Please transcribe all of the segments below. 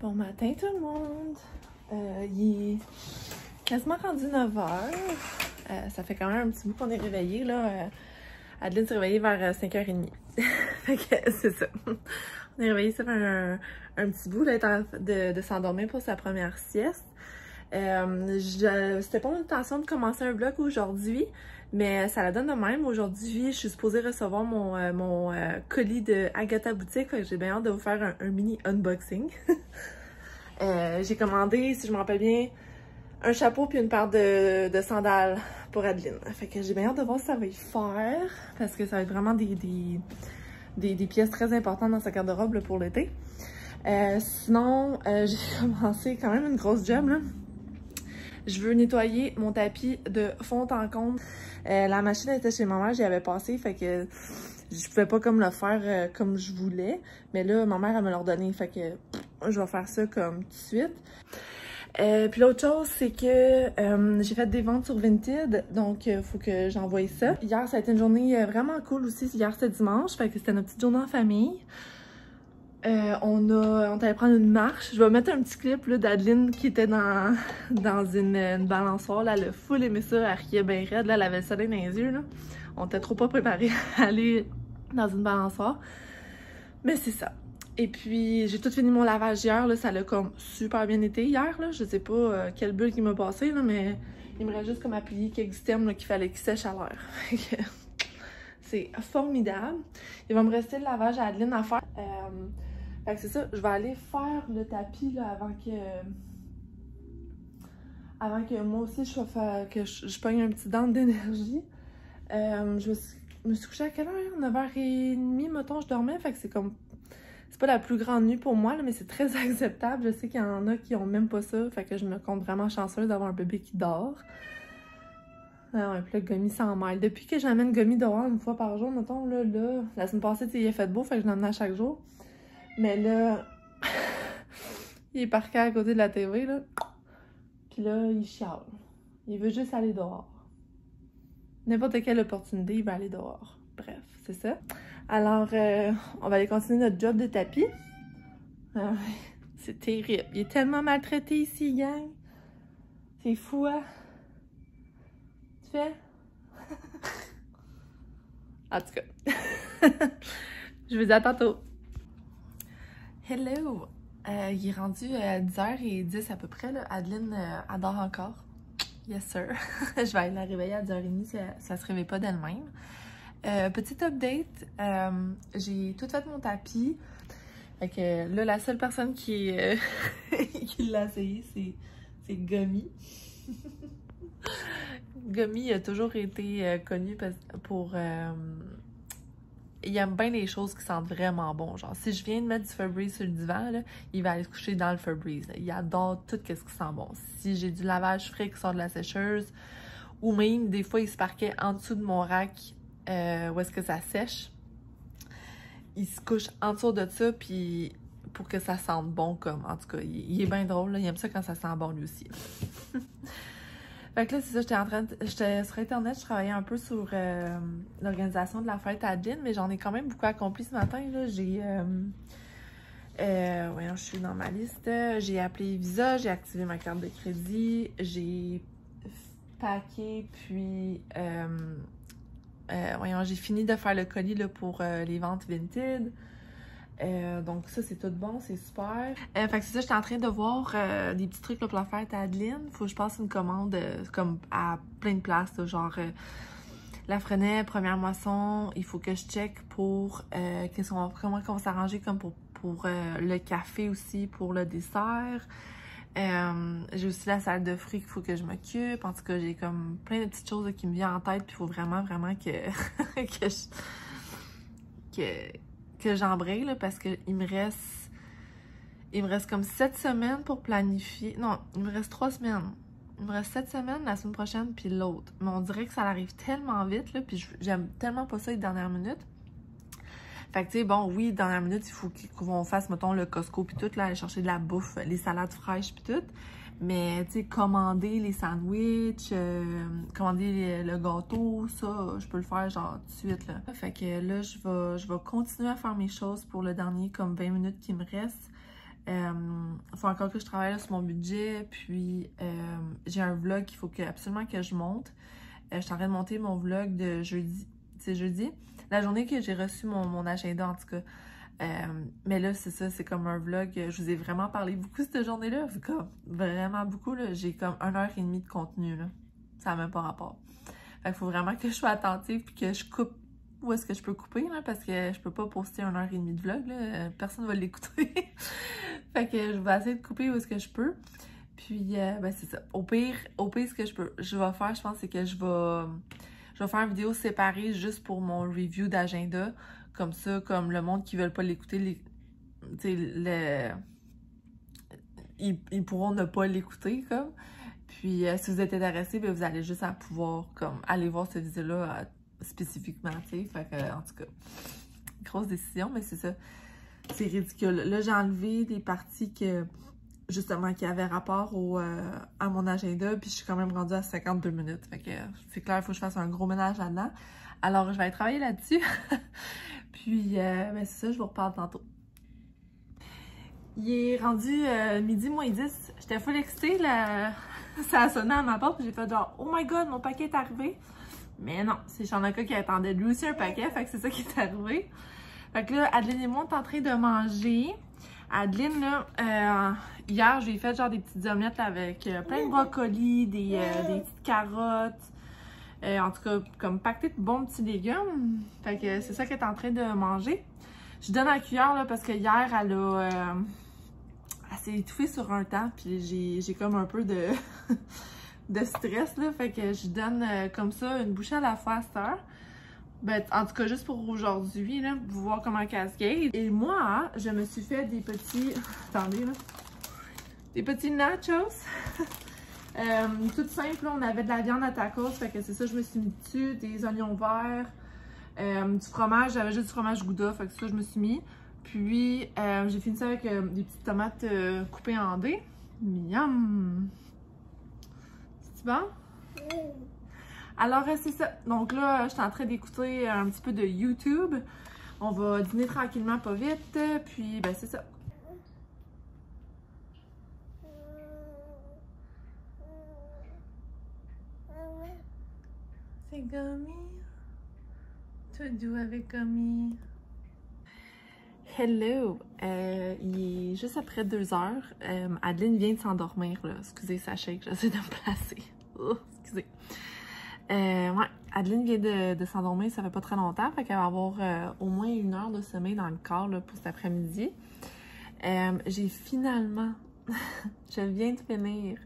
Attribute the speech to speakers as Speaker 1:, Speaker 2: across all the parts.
Speaker 1: Bon matin tout le monde! Il est quasiment rendu 9h. Ça fait quand même un petit bout qu'on est réveillé là. Adeline s'est réveillée vers 5h30. Fait que c'est ça. On est réveillé, ça fait un petit bout de s'endormir pour sa première sieste. C'était pas mon intention de commencer un vlog aujourd'hui, mais ça la donne de même. Aujourd'hui, je suis supposée recevoir mon colis de Agatha Boutique. J'ai bien hâte de vous faire un mini unboxing. J'ai commandé, si je me rappelle bien, un chapeau puis une paire de sandales pour Adeline. Fait que j'ai bien hâte de voir si ça va y faire, parce que ça va être vraiment des pièces très importantes dans sa garde-robe pour l'été. Sinon, j'ai commencé quand même une grosse job là. Je veux nettoyer mon tapis de fond en comble. La machine était chez ma mère, j'y avais passé, fait que je pouvais pas comme le faire comme je voulais. Mais là, ma mère, elle me l'a redonné, fait que je vais faire ça comme tout de suite. Puis l'autre chose, c'est que j'ai fait des ventes sur Vinted, donc il faut que j'envoie ça. Hier, ça a été une journée vraiment cool aussi. Hier, c'était dimanche, fait que c'était notre petite journée en famille. On allait prendre une marche. Je vais mettre un petit clip d'Adeline qui était dans une balançoire. Là, elle a full aimé ça, elle riait bien raide. Là, elle avait le soleil dans les yeux. Là. On était trop pas préparés à aller dans une balançoire. Mais c'est ça. Et puis, j'ai tout fini mon lavage hier. Là, ça l'a comme super bien été hier. Là. Je sais pas quelle bulle qui m'a passé, là, mais il me reste juste comme à plier quelques items qu'il fallait qu'ils sèchent à l'air. C'est formidable. Il va me rester le lavage à Adeline à faire. Fait que c'est ça, je vais aller faire le tapis là, avant que moi aussi je pogne un petit dent d'énergie. Je me suis couchée à quelle heure? 9h30, mettons, je dormais. Fait que c'est comme... C'est pas la plus grande nuit pour moi, là, mais c'est très acceptable. Je sais qu'il y en a qui ont même pas ça. Fait que je me compte vraiment chanceuse d'avoir un bébé qui dort. Ah ouais, puis là, Gummy s'en mêle. Depuis que j'amène Gummy dehors une fois par jour, mettons, là, la semaine passée, il a fait beau, fait que je l'emmène à chaque jour. Mais là, il est parqué à côté de la TV, là. Puis là, il chiale. Il veut juste aller dehors. N'importe quelle opportunité, il va aller dehors. Bref, c'est ça. Alors, on va aller continuer notre job de tapis. Ah, c'est terrible. Il est tellement maltraité ici, gang. C'est fou, hein? Tu fais? En tout cas. Je vous dis à tantôt. Hello! Il est rendu 10h10 à peu près, là. Adeline adore encore. Yes sir! Je vais aller la réveiller à 10h30 si ça se réveille pas d'elle-même. Petite update, j'ai tout fait mon tapis. Fait que là, la seule personne qui l'a essayé, c'est Gummy. Gummy a toujours été connu pour... il aime bien les choses qui sentent vraiment bon. Genre, si je viens de mettre du Febreze sur le divan, là, il va aller se coucher dans le Febreze. Il adore tout ce qui sent bon. Si j'ai du lavage frais qui sort de la sécheuse, ou même, des fois, il se parquait en dessous de mon rack où est-ce que ça sèche. Il se couche en dessous de ça, puis pour que ça sente bon, comme, en tout cas, il est bien drôle, là. Il aime ça quand ça sent bon, lui aussi. Fait que là, c'est ça, j'étais sur Internet, je travaillais un peu sur l'organisation de la fête à Adeline, mais j'en ai quand même beaucoup accompli ce matin, là. Voyons, je suis dans ma liste. J'ai appelé Visa, j'ai activé ma carte de crédit, j'ai packé, puis... voyons, j'ai fini de faire le colis là, pour les ventes Vinted. Donc ça, c'est tout bon, c'est super. Fait que c'est ça, j'étais en train de voir des petits trucs là, pour la fête à Adeline. Faut que je passe une commande comme à plein de places, là, genre la Frenay, première moisson. Il faut que je check pour comment on va s'arranger comme pour le café aussi, pour le dessert. J'ai aussi la salade de fruits qu'il faut que je m'occupe. En tout cas, j'ai comme plein de petites choses là, qui me viennent en tête. Puis il faut vraiment que j'embraye là, parce qu'il me reste comme 7 semaines pour planifier. Non, il me reste 3 semaines. Il me reste 7 semaines, la semaine prochaine, puis l'autre. Mais on dirait que ça arrive tellement vite, là, puis j'aime tellement pas ça les dernières minutes. Fait que, tu sais, bon, oui, dernière minute, il faut qu'on fasse, mettons, le Costco puis tout, là, aller chercher de la bouffe, les salades fraîches puis tout. Mais, tu sais, commander les sandwichs, commander le gâteau, ça, je peux le faire, genre, tout de suite, là. Fait que là, je vais continuer à faire mes choses pour le dernier, comme 20 minutes qui me reste. Faut encore que je travaille là, sur mon budget, puis j'ai un vlog qu'il faut absolument que je monte. Je suis en train de monter mon vlog de jeudi, c'est jeudi, la journée que j'ai reçu mon agenda en tout cas. Mais là, c'est ça, c'est comme un vlog, je vous ai vraiment parlé beaucoup cette journée-là, comme vraiment beaucoup, là, j'ai comme 1h30 de contenu, là. Ça n'a même pas rapport. Fait qu'il faut vraiment que je sois attentive puis que je coupe où est-ce que je peux couper, là, parce que je peux pas poster 1h30 de vlog, là, personne va l'écouter. Fait que je vais essayer de couper où est-ce que je peux. Puis, ben c'est ça. Au pire, ce que je vais faire, je pense, c'est que je vais faire une vidéo séparée juste pour mon review d'agenda. Comme ça, comme le monde qui ne veut pas l'écouter, ils pourront ne pas l'écouter, comme. Puis, si vous êtes intéressés, ben, vous allez juste pouvoir, comme, aller voir cette vidéo-là spécifiquement, tu sais. Fait que, en tout cas, grosse décision, mais c'est ça. C'est ridicule. Là, j'ai enlevé des parties que, justement, qui avaient rapport à mon agenda, puis je suis quand même rendue à 52 minutes. Fait que, c'est clair, il faut que je fasse un gros ménage là-dedans. Alors, je vais aller travailler là-dessus. Puis, ben c'est ça, je vous reparle tantôt. Il est rendu midi moins 10. J'étais full excitée, ça a sonné à ma porte, puis j'ai fait genre « Oh my god, mon paquet est arrivé! » Mais non, c'est Shanaka qui attendait lui aussi un paquet, fait que c'est ça qui est arrivé. Fait que là, Adeline et moi, on est en train de manger. Adeline, là, hier, j'ai fait genre des petites omelettes avec plein de brocolis, des petites carottes. En tout cas, comme pacté de bons petits légumes. Fait que c'est ça qu'elle est en train de manger. Je donne la cuillère, là, parce que hier, elle s'est étouffée sur un temps, puis j'ai comme un peu de, de stress, là. Fait que je donne comme ça une bouchée à la fois à cette heure. Ben, en tout cas, juste pour aujourd'hui, là, pour voir comment cascade. Et moi, je me suis fait des petits... Attendez, là. Des petits nachos. Tout simple, là, on avait de la viande à tacos, fait que c'est ça, je me suis mis dessus, des oignons verts, du fromage, j'avais juste du fromage Gouda, fait que ça, je me suis mis. Puis, j'ai fini ça avec des petites tomates coupées en dés. Miam! C'est bon? Alors, c'est ça. Donc là, je suis en train d'écouter un petit peu de YouTube. On va dîner tranquillement, pas vite. Puis, ben, c'est ça. C'est Gummy. Tout doux avec Gummy. Hello! Il est juste après 2 heures. Adeline vient de s'endormir, là. Excusez, sachez que j'essaie de me placer. Oh, excusez. Ouais, Adeline vient de s'endormir, ça fait pas très longtemps, fait qu'elle va avoir au moins 1 heure de sommeil dans le corps là, pour cet après-midi. J'ai finalement, je viens de finir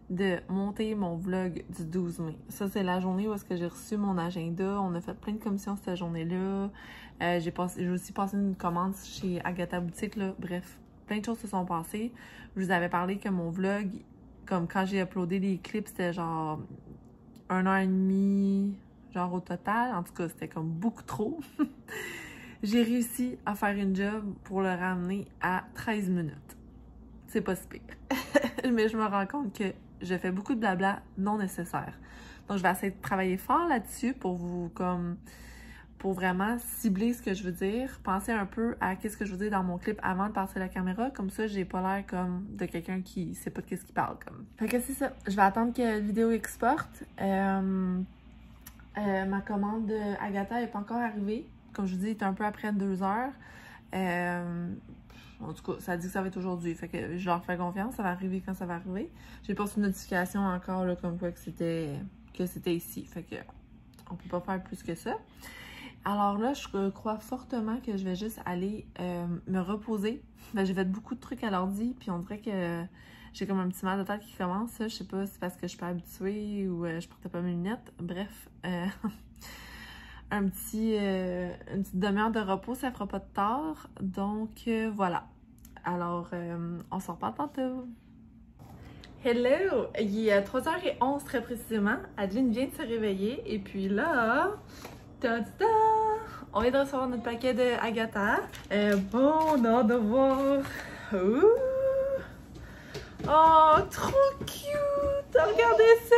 Speaker 1: de monter mon vlog du 12 mai. Ça, c'est la journée où est-ce que j'ai reçu mon agenda. On a fait plein de commissions cette journée-là. J'ai aussi passé une commande chez Agatha Boutique, là. Bref, plein de choses se sont passées. Je vous avais parlé que mon vlog, comme quand j'ai uploadé les clips, c'était genre 1h30, genre au total. En tout cas, c'était comme beaucoup trop. J'ai réussi à faire une job pour le ramener à 13 minutes. C'est pas si pire. Mais je me rends compte que je fais beaucoup de blabla non nécessaire. Donc, je vais essayer de travailler fort là-dessus pour vous, comme, pour vraiment cibler ce que je veux dire. Penser un peu à qu'est-ce que je veux dire dans mon clip avant de passer la caméra. Comme ça, j'ai pas l'air comme de quelqu'un qui sait pas de qu'est-ce qu'il parle, comme. Fait que c'est ça. Je vais attendre que la vidéo exporte. Ma commande de Agatha n'est pas encore arrivée. Comme je vous dis, il est un peu après 2 heures. En tout cas, ça dit que ça va être aujourd'hui. Fait que je leur fais confiance. Ça va arriver quand ça va arriver. J'ai pas reçu une notification encore là, comme quoi que c'était ici. Fait que on peut pas faire plus que ça. Alors là, je crois fortement que je vais juste aller me reposer. Ben, j'ai fait beaucoup de trucs à l'ordi. Puis on dirait que j'ai comme un petit mal de tête qui commence. Je sais pas si c'est parce que je suis pas habituée ou je portais pas mes lunettes. Bref. Une petite demi-heure de repos, ça fera pas de tort. Donc, voilà. Alors, on s'en reparle tantôt. Hello! Il est 3h11 très précisément. Adeline vient de se réveiller. Et puis là, ta-da! On vient de recevoir notre paquet de Agatha. Bon, on a hâte de voir. Ouh! Oh, trop cute! Regardez ça!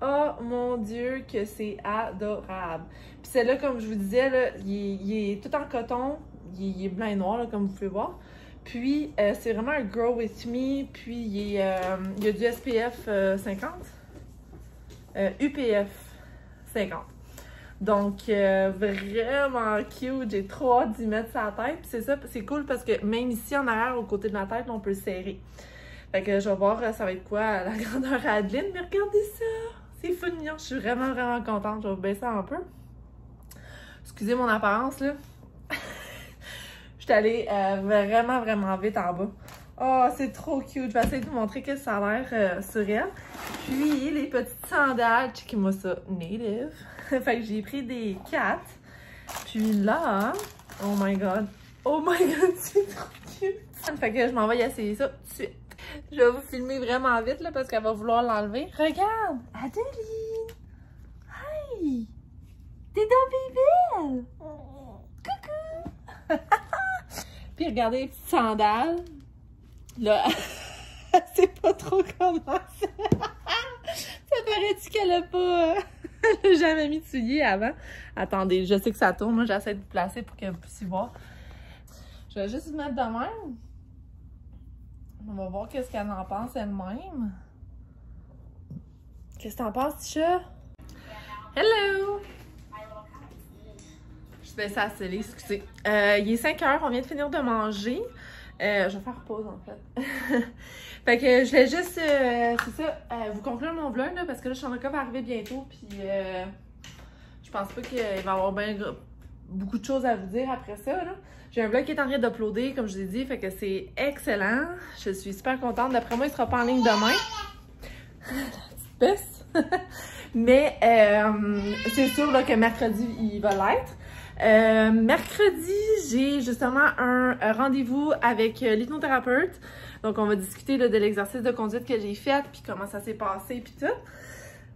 Speaker 1: Oh mon Dieu, que c'est adorable! Puis celle-là, comme je vous disais, là, il est tout en coton. Il est blanc et noir, là, comme vous pouvez voir. Puis, c'est vraiment un Grow With Me. Puis, il y a du SPF 50. UPF 50. Donc, vraiment cute. J'ai trop hâte d'y mettre sa tête. Puis c'est ça, c'est cool parce que même ici en arrière, au côté de la tête, on peut le serrer. Fait que je vais voir ça va être quoi la grandeur à Adeline. Mais regardez ça! C'est fou de mignon. Je suis vraiment, vraiment contente. Je vais vous baisser un peu. Excusez mon apparence, là. Je suis allée vraiment, vraiment vite en bas. Oh, c'est trop cute. Je vais essayer de vous montrer que ça a l'air sur elle. Puis, les petites sandales, checkez-moi ça, native. Fait que j'ai pris des 4. Puis là, oh my god, c'est trop cute. Fait que je m'en vais essayer ça tout de suite. Je vais vous filmer vraiment vite là parce qu'elle va vouloir l'enlever. Regarde, Adeline! Hey! T'es dans bébé! Coucou! Puis regardez les petites sandales. Là, c'est pas trop comment ça. Ça paraît-tu qu'elle a pas... Elle a jamais mis de souliers avant. Attendez, je sais que ça tourne. Moi, j'essaie de vous placer pour que vous puissiez voir. Je vais juste mettre de même. On va voir qu'est-ce qu'elle en pense elle-même. Qu'est-ce que t'en penses, Tisha? Hello! Je vais s'asseller, excusez. Il est 5 heures, on vient de finir de manger. Je vais faire pause en fait. Fait que je vais juste, c'est ça, vous conclure mon vlog là, parce que là, Chandrika va arriver bientôt. Puis je pense pas qu'il va y avoir beaucoup de choses à vous dire après ça. J'ai un vlog qui est en train d'uploader, comme je vous ai dit, fait que c'est excellent. Je suis super contente. D'après moi, il sera pas en ligne demain. La petite pisse. Mais c'est sûr là, que mercredi, il va l'être. Mercredi, j'ai justement un rendez-vous avec l'hypnothérapeute. Donc, on va discuter là, de l'exercice de conduite que j'ai fait, puis comment ça s'est passé, puis tout.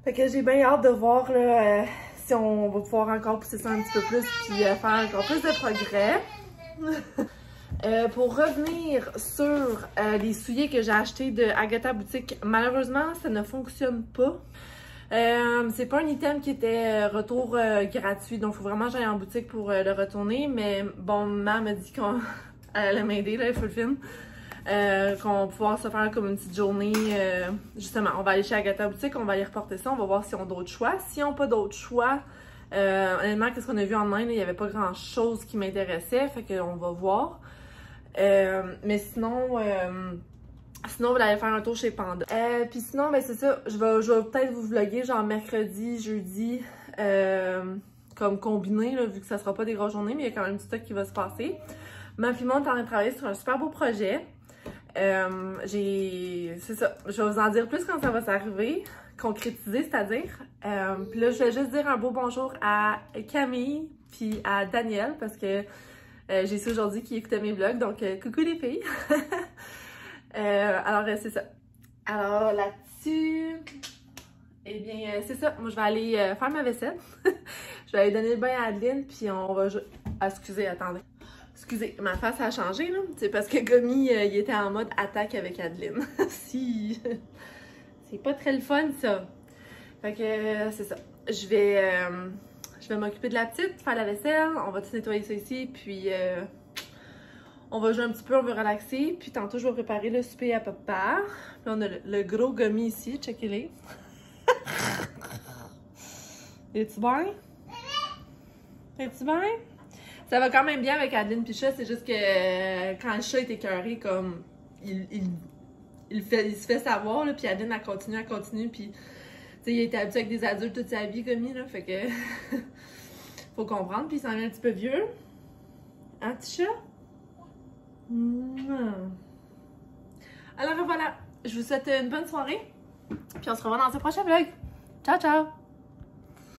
Speaker 1: Fait que j'ai bien hâte de voir là, si on va pouvoir encore pousser ça un petit peu plus, puis faire encore plus de progrès. Pour revenir sur les souliers que j'ai achetés de Agatha Boutique, malheureusement, ça ne fonctionne pas. C'est pas un item qui était retour gratuit, donc il faut vraiment que j'aille en boutique pour le retourner. Mais bon, maman m'a dit qu'elle allait m'aider, là, il faut le film. Qu'on va pouvoir se faire comme une petite journée. Justement, on va aller chez Agatha Boutique, on va aller reporter ça, on va voir s'ils ont d'autres choix. S'ils n'ont pas d'autres choix, honnêtement, qu'est-ce qu'on a vu en main, il n'y avait pas grand chose qui m'intéressait, fait qu'on va voir. Mais sinon, sinon, vous allez faire un tour chez Panda. Puis sinon, ben c'est ça, je vais peut-être vous vlogger genre mercredi, jeudi, comme combiné, là, vu que ça sera pas des grosses journées, mais il y a quand même du stock qui va se passer. Ma fille est en train de travailler sur un super beau projet. C'est ça, je vais vous en dire plus quand ça va s'arriver, concrétiser, c'est-à-dire. Puis là, je vais juste dire un beau bonjour à Camille puis à Daniel, parce que j'ai su aujourd'hui qu'ils écoutaient mes vlogs, donc coucou les filles! Alors, c'est ça. Alors, là-dessus, eh bien, c'est ça. Moi, je vais aller faire ma vaisselle. Je vais aller donner le bain à Adeline, puis on va... Ah, excusez, attendez. Excusez, ma face a changé, là. C'est parce que Gomi, il était en mode attaque avec Adeline. Si... C'est pas très le fun, ça. Fait que, c'est ça. Je vais m'occuper de la petite, faire la vaisselle. On va tout nettoyer ça ici, puis... on va jouer un petit peu, on va relaxer. Puis tantôt, je vais préparer le souper à papa. Puis on a le gros Gomi ici, checkez-les. Es-tu bien? Es-tu bien? Ça va quand même bien avec Adeline puis chat, c'est juste que quand le chat est écœuré, comme il se fait savoir, là, puis Adeline, elle continue, puis tu sais, il a été habitué avec des adultes toute sa vie, Gomi, là, fait que faut comprendre, puis il s'en est un petit peu vieux. Hein, petit chat? Alors voilà, je vous souhaite une bonne soirée, puis on se revoit dans un prochain vlog. Ciao, ciao!